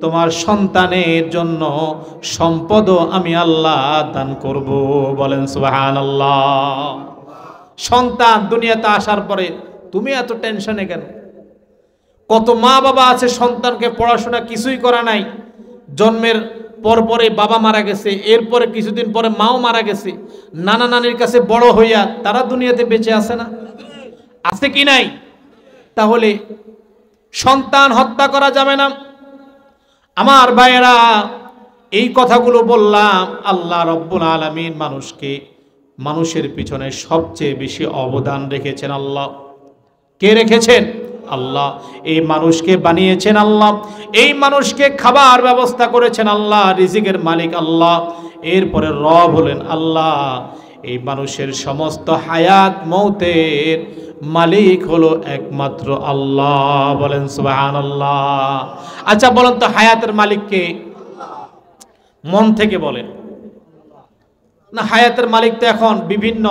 তোমার সন্তানের জন্য সম্পদও আমি আল্লাহ দান করব। বলেন সুবহানাল্লাহ। সন্তান দুনিয়াতে আসার পরে তুমি এত টেনশনে কেন? কত মা বাবা আছে সন্তানকে পড়াশোনা কিছুই করা নাই, জন্মের পরপরে বাবা মারা গেছে, এরপরে কিছুদিন পরে মাও মারা গেছে, নানা নানির কাছে বড় হইয়া তারা দুনিয়াতে বেঁচে আছে না? আছে কি নাই? তাহলে সন্তান হত্যা করা যাবে না। আমার ভাইয়েরা, এই কথাগুলো বললাম, আল্লাহ রব্বুল আলামিন মানুষের পিছনে সবচেয়ে বেশি অবদান রেখেছেন আল্লাহ। কে রেখেছেন? আল্লাহ। এই মানুষকে বানিয়েছেন আল্লাহ, এই মানুষকে খাবার ব্যবস্থা করেছেন আল্লাহ, রিজিকের মালিক আল্লাহ। এরপরে রব হলেন আল্লাহ। এই মানুষের সমস্ত হায়াত মৌতের মালিক হলো একমাত্র আল্লাহ। বলেন সুবহানাল্লাহ। আচ্ছা বলেন তো, হায়াতের মালিক কে? মন থেকে বলেন না। হায়াতের মালিক তো এখন বিভিন্ন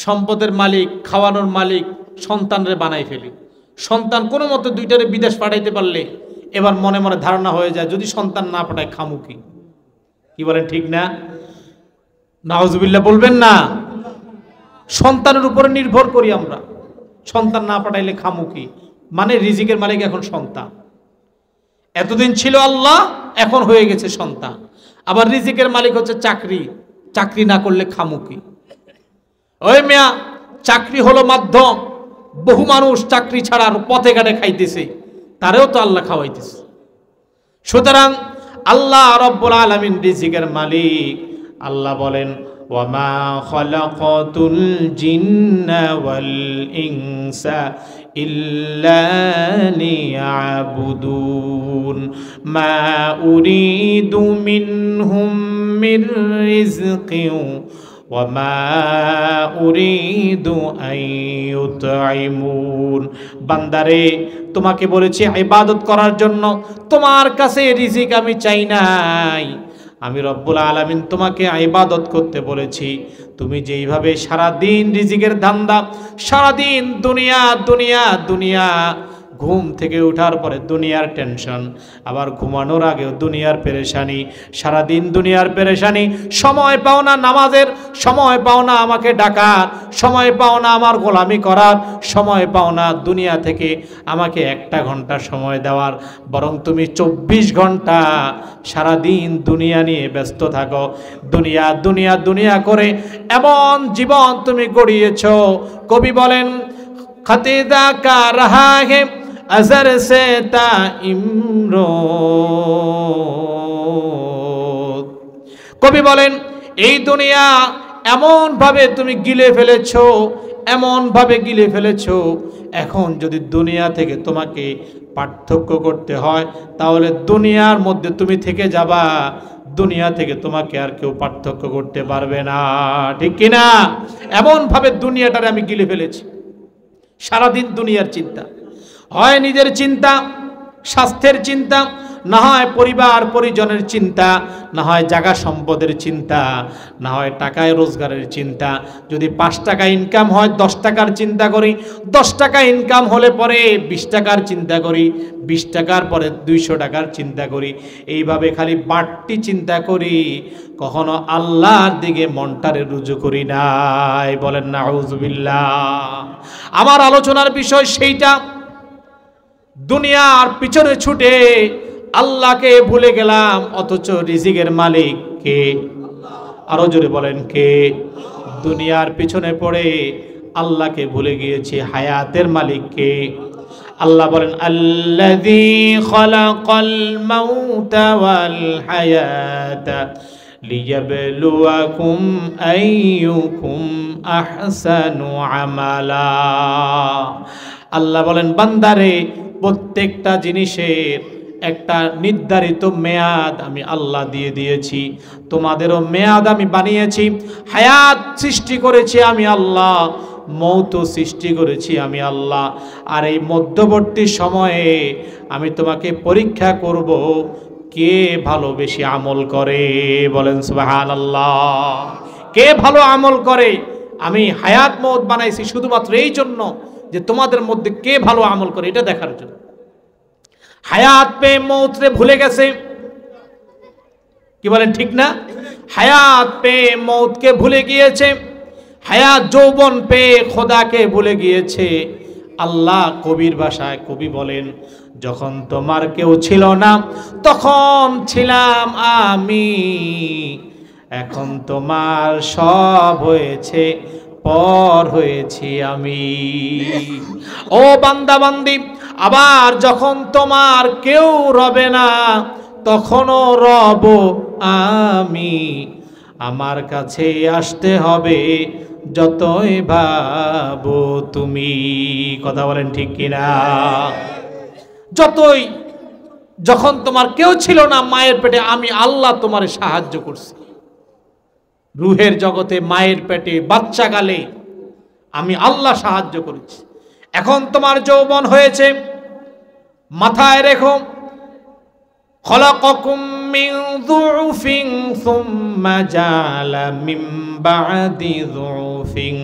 সম্পদের মালিক, খাওয়ানোর মালিক সন্তানরে বানাই ফেলি। সন্তান কোনো মতো 2টারে বিদেশ পাঠাইতে পারলে এবার মনে মনে ধারণা হয়ে যায়, যদি সন্তান না পাঠায় খামু কি? কি বলেন, ঠিক না? নাউজুবিল্লাহ বলবেন না। সন্তানের উপরে নির্ভর করি আমরা, সন্তান না পাঠাইলে খামু কি? মানে রিজিকের মালিক এখন সন্তান। এতদিন ছিল আল্লাহ, এখন হয়ে গেছে সন্তান। আবার রিজিকের মালিক হচ্ছে চাকরি, চাকরি না করলে খামু কি? ওই মিয়া, চাকরি হলো মাধ্যম। বহু মানুষ চাকরি ছাড়ার পথে ঘাটে খাইতেছে, তারেও তো আল্লাহ খাওয়াইতেছে। সুতরাং আল্লাহ রব্বুল আলামিন রিজিকের মালিক। আল্লাহ বলেন ওয়ামা খালাকাতুল জিন্না ওয়াল ইনসা ইল্লা লিয়াবুদুন মা উরিদু মিনহুম মির রিজকিন ওয়ামা উরিদু আন ইউতঈমুন। বান্দারে, তোমাকে বলেছি ইবাদত করার জন্য, তোমার কাছে রিজিক আমি চাই নাই। আমি রব্বুল আলামিন তোমাকে ইবাদত করতে বলেছি। তুমি যেইভাবে সারা দিন রিজিকের ধান্দা, সারা দিন দুনিয়া দুনিয়া দুনিয়া, ঘুম থেকে ওঠার পরে দুনিয়ার টেনশন, আবার ঘুমানোর আগেও দুনিয়ার পেরেশানি, সারাদিন দুনিয়ার পেরেশানি, সময় পাও না নামাজের, সময় পাও না আমাকে ডাকার, সময় পাও না আমার গোলামি করার, সময় পাও না দুনিয়া থেকে আমাকে 1 ঘন্টা সময় দেওয়ার, বরং তুমি 24 ঘন্টা সারাদিন দুনিয়া নিয়ে ব্যস্ত থাকো। দুনিয়া দুনিয়া দুনিয়া করে এমন জীবন তুমি গড়িয়েছ। কবি বলেন, খতিদা কা রাহা হে আজর সে তা ইমরোদ। কবি বলেন, এই দুনিয়া এমন ভাবে তুমি গিলে ফেলেছো, এমন ভাবে গিলে ফেলেছো, এখন যদি দুনিয়া থেকে তোমাকে পার্থক্য করতে হয় তাহলে দুনিয়ার মধ্যে তুমি থেকে যাবা, দুনিয়া থেকে তোমাকে আর কেউ পার্থক্য করতে পারবে না, ঠিক কিনা? এমন ভাবে দুনিয়াটারে আমি গিলে ফেলেছি। সারাদিন দুনিয়ার চিন্তা, হয় নিজের চিন্তা, স্বাস্থ্যের চিন্তা, না হয় পরিবার পরিজনের চিন্তা, না হয় জায়গা সম্পদের চিন্তা, না হয় টাকায় রোজগারের চিন্তা। যদি 5 টাকা ইনকাম হয় 10 টাকার চিন্তা করি, 10 টাকা ইনকাম হলে পরে 20 টাকার চিন্তা করি, 20 টাকার পরে 200 টাকার চিন্তা করি। এইভাবে খালি বাড়তি চিন্তা করি, কখনো আল্লাহর দিকে মনটারে রুজু করি নাই। বলেন নাউজুবিল্লাহ। আমার আলোচনার বিষয় সেইটা, দুনিয়ার পিছনে ছুটে আল্লাহকে ভুলে গেলাম, অথচ রিজিকের মালিক কে? আরো জোরে বলেন কে? দুনিয়ার পিছনে পড়ে আল্লাহকে ভুলে গিয়েছি, হায়াতের মালিক কে? আল্লাহ বলেন, আল্লাযী খালাকাল মাউতা ওয়াল হায়াতা লিয়াবলুয়াকুম আইয়ুকুম আহসানু আমালা। আল্লাহ বলেন, বান্দারে, প্রত্যেকটা জিনিসের একটা নির্ধারিত মেয়াদ আমি আল্লাহ দিয়ে দিয়েছি, তোমাদেরও মেয়াদ আমি বানিয়েছি। হায়াত সৃষ্টি করেছি আমি আল্লাহ, মৌত সৃষ্টি করেছি আমি আল্লাহ। আর এই মধ্যবর্তী সময়ে আমি তোমাকে পরীক্ষা করব, কে ভালো বেশি আমল করে। বলেন সুবহানাল্লাহ। কে ভালো আমল করে? আমি হায়াত মৌত বানাইছি শুধুমাত্র এই জন্য যে তোমাদের মধ্যে কে ভালো আমল করে এটা দেখার জন্য। হায়াত পেয়ে মৌতরে ভুলে গেছে, কি বলেন ঠিক না? হায়াত পেয়ে মৌতকে ভুলে গিয়েছে, হায়াত যৌবন পেয়ে খোদাকে ভুলে গিয়েছে। আল্লাহ কবির ভাষায় কবি বলেন, যখন তোমার কেউ ছিল না তখন ছিলাম আমি, এখন তোমার সব হয়েছে পর হয়েছি আমি। ও বান্দা বান্দি, আবার যখন তোমার কেউ রবে না তখনও রব আমি, আমার কাছে আসতে হবে যতই ভাবো তুমি। কথা বলেন ঠিক কিনা? যতই, যখন তোমার কেউ ছিল না মায়ের পেটে, আমি আল্লাহ তোমার সাহায্য করছি। রুহের জগতে মায়ের পেটে বাচ্চাকালে আমি আল্লাহ সাহায্য করেছি। এখন তোমার যৌবন হয়েছে, মাথায় রেখো, খলাকাকুম মিন যুফিন সুম্মা জাআলা মিন বা'দি যুফিন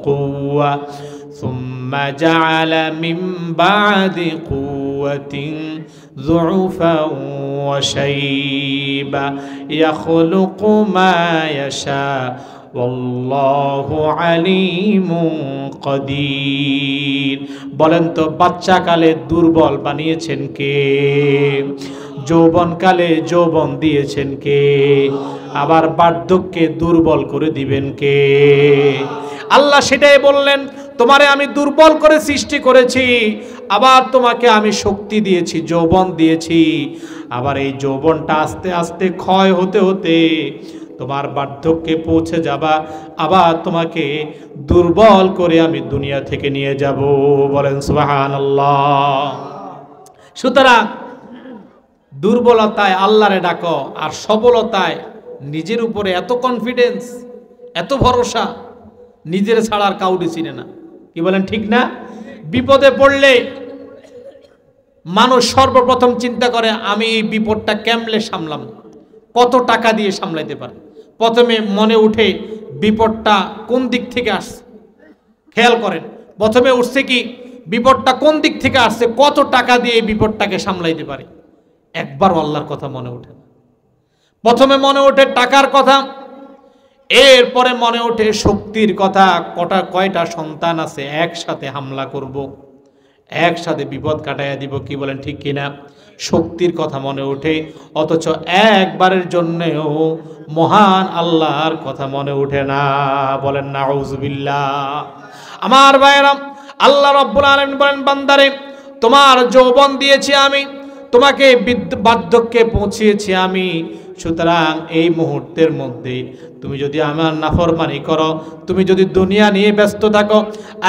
কুওয়া সুম্মা জাআলা মিন বা'দি কুওয়াতিন যুফান ওয়া শাইবা ইয়াখলুকু মা ইয়াশা ওয়াল্লাহু আলিমুন কাদির। বলেন তো, বাচ্চাকালে দুর্বল বানিয়েছেন কে? যৌবনকালে যৌবন দিয়েছেন কে? আবার বার্ধক্যে দুর্বল করে দিবেন কে? আল্লাহ সেটাই বললেন, তোমারে আমি দুর্বল করে সৃষ্টি করেছি, আবার তোমাকে আমি শক্তি দিয়েছি, যৌবন দিয়েছি। আবার এই যৌবনটা আস্তে আস্তে ক্ষয় হতে হতে তোমার বার্ধক্যে পৌঁছে যাবা, আবার তোমাকে দুর্বল করে আমি দুনিয়া থেকে নিয়ে যাব। বলেন সুবহানাল্লাহ। সুতরাং দুর্বলতায় আল্লাহরে ডাকো, আর সবলতায় নিজের উপরে এত কনফিডেন্স, এত ভরসা, নিজের ছাড়ার কাউকে চিনে না। কি বলেন ঠিক না? বিপদে পড়লে মানুষ সর্বপ্রথম চিন্তা করে, আমি এই বিপদটা কেমনে সামলাম, কত টাকা দিয়ে সামলাইতে পারে। প্রথমে মনে উঠে বিপদটা কোন দিক থেকে আসছে। খেয়াল করেন, প্রথমে উঠছে কি বিপদটা কোন দিক থেকে আসছে, কত টাকা দিয়ে এই বিপদটাকে সামলাইতে পারি, একবারও আল্লাহর কথা মনে ওঠে না। প্রথমে মনে ওঠে টাকার কথা, এরপরে মনে ওঠে শক্তির কথা, কয়টা সন্তান আছে, একসাথে হামলা করব, একসাথে বিপদ কাটাইয়া দিব, কি বলেন ঠিক কিনা? শক্তির কথা মনে ওঠে, অথচ একবারের জন্যও মহান আল্লাহর কথা মনে ওঠে না। বলেন নাউজুবিল্লাহ। আমার ভাইরা, আল্লাহ রাব্বুল আলামিন বলেন, বান্দারে তোমার যৌবন দিয়েছি আমি, তোমাকে বার্ধক্যে পৌঁছিয়েছি আমি, সুতরাং এই মুহূর্তের মধ্যে তুমি যদি আমার নাফরমানি করো, তুমি যদি দুনিয়া নিয়ে ব্যস্ত থাকো,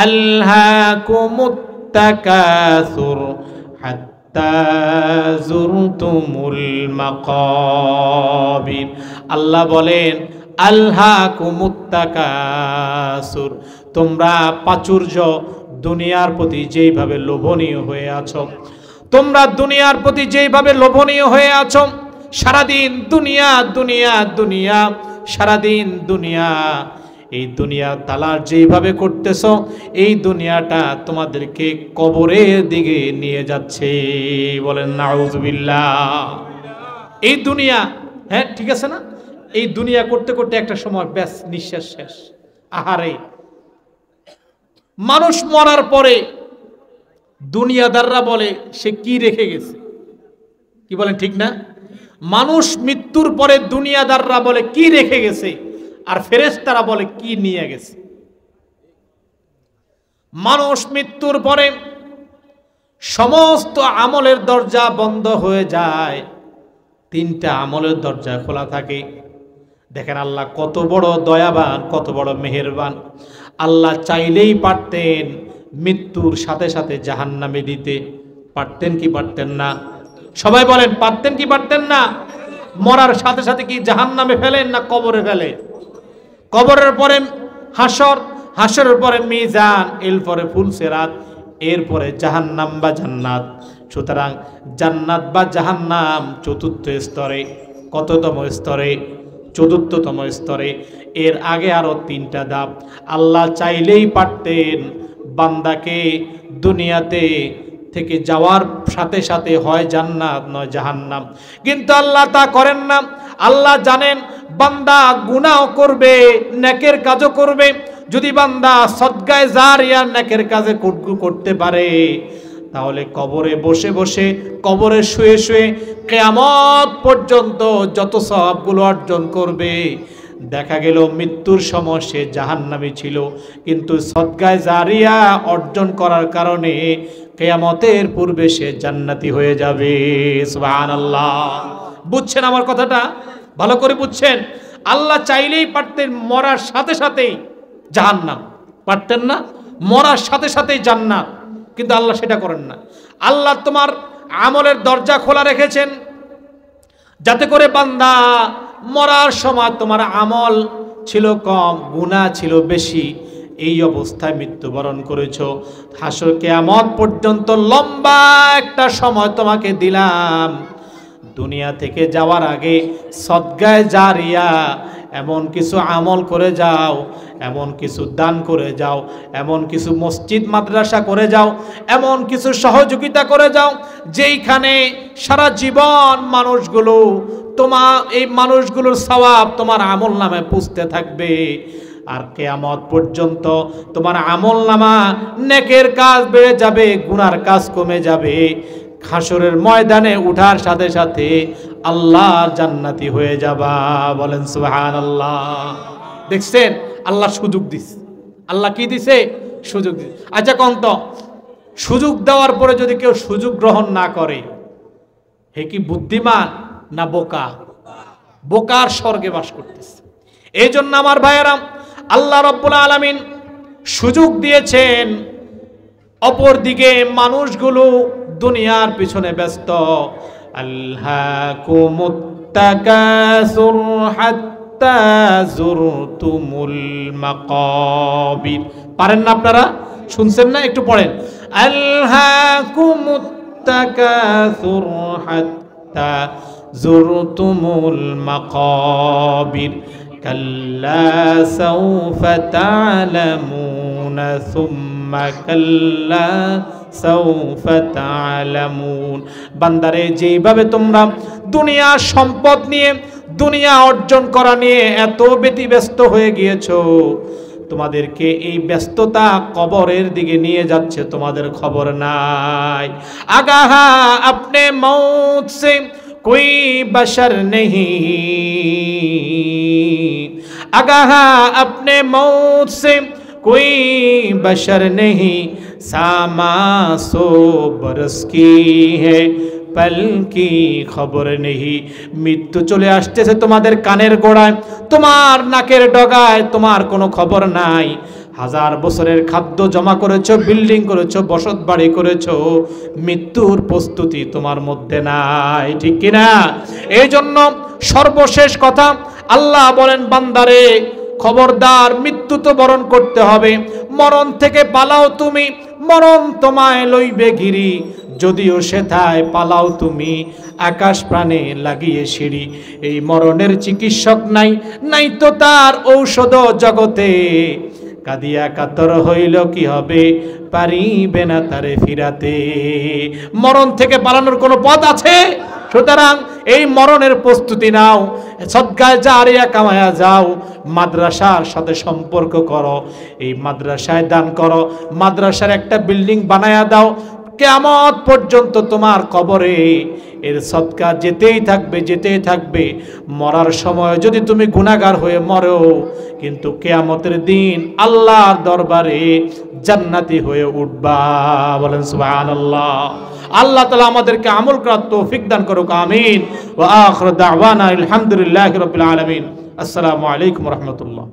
আল্লাহকুমুত তাকাসুর হাত্তা যুরতুমুল মাকাবির। আল্লাহ বলেন আল্লাহকুমুত তাকাসুর, তোমরা প্রাচুর্য দুনিয়ার প্রতি যেইভাবে লোভনীয় হয়ে আছো, তোমরা দুনিয়ার প্রতি যেইভাবে লোভনীয় হয়ে আছো, সারাদিন দুনিয়া দুনিয়া দুনিয়া, সারাদিন দুনিয়া, এই দুনিয়া তালাশ যেইভাবে করতেছো, এই দুনিয়াটা তোমাদেরকে কবরের দিকে নিয়ে যাচ্ছে। বলেন নাউজুবিল্লাহ। এই দুনিয়া, হ্যাঁ ঠিক আছে না, এই দুনিয়া করতে করতে একটা সময় ব্যাস নিঃশ্বাস শেষ। আহারে, মানুষ মরার পরে দুনিয়াদাররা বলে সে কি রেখে গেছে, কি বলেন ঠিক না? মানুষ মৃত্যুর পরে দুনিয়াদাররা বলে কি রেখে গেছে, আর ফেরেশতারা বলে কি নিয়ে গেছে। মানুষ মৃত্যুর পরে সমস্ত আমলের দরজা বন্ধ হয়ে যায়, তিনটা আমলের দরজা খোলা থাকে। দেখেন আল্লাহ কত বড় দয়াবান, কত বড় মেহেরবান। আল্লাহ চাইলেই পারতেন মৃত্যুর সাথে সাথে জাহান্নামে দিতে, পারতেন কি পারতেন না? সবাই বলেন, পারতেন কি পারতেন না? মরার সাথে সাথে কি জাহান্নামে ফেলেন না কবরে ফেলে? কবরের পরে হাসর, হাসরের পরে মিজান, এরপরে ফুলসিরাত, এরপরে জাহান্নাম বা জান্নাত। সুতরাং জান্নাত বা জাহান্নাম চতুর্থ স্তরে। কততম স্তরে? চতুর্থতম স্তরে। এর আগে আরো তিনটা ধাপ। আল্লাহ চাইলেই পারতেন বান্দাকে দুনিয়াতে থেকে যাওয়ার সাথে সাথে হয় জান্নাত নয় জাহান্নাম, কিন্তু আল্লাহ তা করেন না। আল্লাহ জানেন বান্দা গুনাহ করবে, নেকের কাজও করবে। যদি বান্দা সদকায়ে জারিয়া নেকের কাজে করতে পারে, তাহলে কবরে বসে বসে, কবরে শুয়ে শুয়ে কিয়ামত পর্যন্ত যত সওয়াবগুলো অর্জন করবে, দেখা গেল মৃত্যুর সময় সে জাহান্নামী ছিল, কিন্তু সদকায়ে জারিয়া অর্জন করার কারণে কিয়ামতের পূর্বে সে জান্নাতি হয়ে যাবে। সুবহানাল্লাহ। বুঝছেন আমার কথাটা? ভালো করে বুঝছেন? আল্লাহ চাইলেই পারতেন মরার সাথে সাথেই জাহান্নাম, পারতেন না? মরার সাথে সাথেই জান্নাত, কিন্তু আল্লাহ সেটা করেন না। আল্লাহ তোমার আমলের দরজা খোলা রেখেছেন যাতে করে বান্দা মরার সময় তোমার আমল ছিল কম, গুনাহ ছিল বেশি, এই অবস্থায় মৃত্যুবরণ করেছো। হাসর কিয়ামত পর্যন্ত লম্বা একটা সময় তোমাকে দিলাম। দুনিয়া থেকে যাওয়ার আগে সদকায়ে জারিয়া এমন কিছু আমল করে যাও, এমন কিছু দান করে যাও, এমন কিছু মসজিদ মাদ্রাসা করে যাও, এমন কিছু সহযোগিতা করে যাও, যেইখানে সারা জীবন মানুষগুলো এই মানুষগুলোর সওয়াব তোমার আমল নামে পুষতে থাকবে। আর কিয়ামত পর্যন্ত তোমার আমল নামা নেকের কাজ বেড়ে যাবে, গুনার কাজ কমে যাবে। হাসরের ময়দানে উঠার সাথে সাথে আল্লাহর জান্নাতি হয়ে যাবা। বলেন সুবহানাল্লাহ। দেখছেন আল্লাহ সুযোগ দিছে। আল্লাহ কি দিছে? সুযোগ দিছে। আচ্ছা কোন তো সুযোগ দেওয়ার পরে যদি কেউ সুযোগ গ্রহণ না করে, হে কি বুদ্ধিমান না বোকা? বোকার স্বর্গে বাস করতেছে। এই জন্য আমার ভাইয়েরা, আল্লাহ রাব্বুল আলামিন সুযোগ দিয়েছেন, অপরদিকে মানুষগুলো দুনিয়ার পিছনে ব্যস্ত। আল্লাহকুমুত তাকাসুর হাত্তা যুরতুমুল মাকাবির। পারেন না আপনারা? শুনছেন না? একটু পড়েন। আল্লাহকুমুত তাকাসুর হাত্তা যুরতুমুল মাকাবির কাল্লা সাউফা তা'লামুনা সুম্মা সুম্মা কাল্লা সাউফা তা'লামুন। বান্দারে, যেইভাবে তোমরা দুনিয়া সম্পদ নিয়ে, দুনিয়া অর্জন করা নিয়ে এত ব্যতিব্যস্ত হয়ে গিয়েছো, তোমাদেরকে এই ব্যস্ততা কবরের দিকে নিয়ে যাচ্ছে, তোমাদের খবর নাই। আগাহা আপনে মৌত সে कोई बशर नहीं, आगाहा अपने मौत से कोई बशर नहीं, सामा सो बरस की है पल की खबर नहीं। মৃত্যু চলে আসতেছে তোমাদের কানের গোড়ায়, তোমার নাকের ডগায়, তোমার কোনো খবর নাই। হাজার বছরের খাদ্য জমা করেছো, বিল্ডিং করেছো, বসত বাড়ি করেছো, মৃত্যুর প্রস্তুতি তোমার মধ্যে নাই, ঠিক কিনা? এই জন্য সর্বশেষ কথা আল্লাহ বলেন, বান্দারে খবরদার, মৃত্যু তো বরণ করতে হবে, মরণ থেকে পালাও তুমি, মরণ তোমায় লইবে ঘিরি, যদিও সেথায় পালাও তুমি আকাশ প্রাণে লাগিয়ে সিঁড়ি। এই মরণের চিকিৎসক নাই, নাই তো তার ঔষধ জগতে, কাদিয়া কাতর হইল কি হবে, পারিবে না তারে ফিরাতে। মরণ থেকে পালানোর কোনো পথ আছে? সুতরাং এই মরণের প্রস্তুতি নাও, সদকায়ে জারিয়া কামায়া যাও, মাদ্রাসার সাথে সম্পর্ক করো, এই মাদ্রাসায় দান করো, মাদ্রাসার একটা বিল্ডিং বানায়া দাও, কিয়ামত পর্যন্ত তোমার কবরে এর সদকা যেতেই থাকবে, যেতেই থাকবে। মরার সময় যদি তুমি গুনাহগার হয়ে মরো, কিন্তু কিয়ামতের দিন আল্লাহর দরবারে জান্নাতি হয়ে উঠবা। বলেন সুবহানাল্লাহ। আল্লাহ তাআলা আমাদেরকে আমল করার তৌফিক দান করুক, আমিন। ওয়া আখিরু দাওয়ানা আলহামদুলিল্লাহি রাব্বিল আলামিন। আসসালামু আলাইকুম ওয়া রাহমাতুল্লাহ।